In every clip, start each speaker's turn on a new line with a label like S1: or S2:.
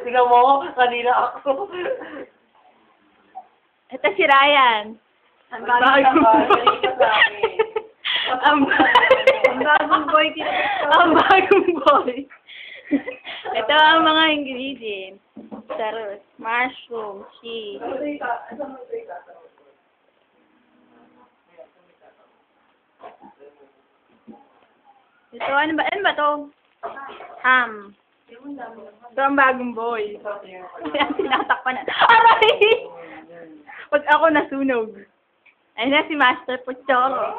S1: Tingnan mo, kanina ako.
S2: Ito si Ryan.
S1: Ang bagong
S2: Ang bagong boy. Ang bagong boy. Ito ang mga ingredients. Sarot, mushroom, cheese. Ito, ano ba to? Ham. Ito ang bagong boy. Kaya tinatakpan na. Aray! Pag ako nasunog. Ayun na si Master Pucholo.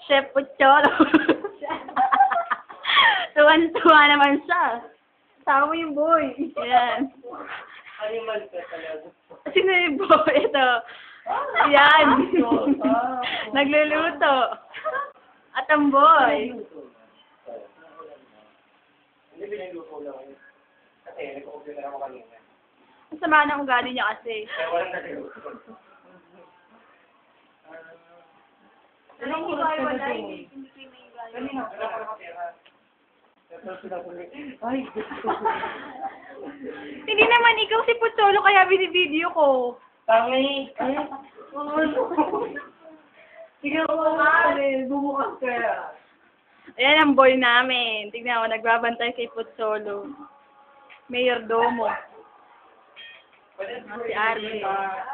S2: Chef Pucholo. Tuwan-tuwa naman siya. Tama yung boy. Yan.
S1: Animal ka talaga.
S2: Sino yung boy? Ito. Yan. Nagluluto. At ang boy.
S1: Hindi pinaluto lang yun. Kasi nag-order na ako kanina.
S2: Ang sama ng ugali niya kasi.
S1: Kaya walang nagluto.
S2: Anong oras ka ba
S1: Kanina, wala ko nakatira. Ay, gusto ko.
S2: Hindi naman ikaw si Pucholo kaya binibideo ko.
S1: Tangi! Ay! Sige ko bumukas kaya.
S2: Ayan ang boy namin. Tignan mo, nagbabantay kay Pucholo. Mayor Domo. Si Arge.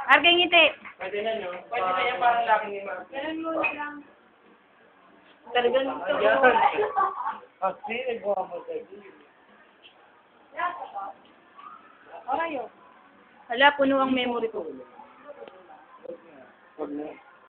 S2: Arge, ngiti.
S1: Pwede na nyo. Pwede na yan parang laki ni Ma.
S2: Ganun mo lang. Talagang ito.
S1: Ayan. Kasi, nagmamatay.
S2: Orayo. Hala, puno ang memory ko.
S1: Huwag na.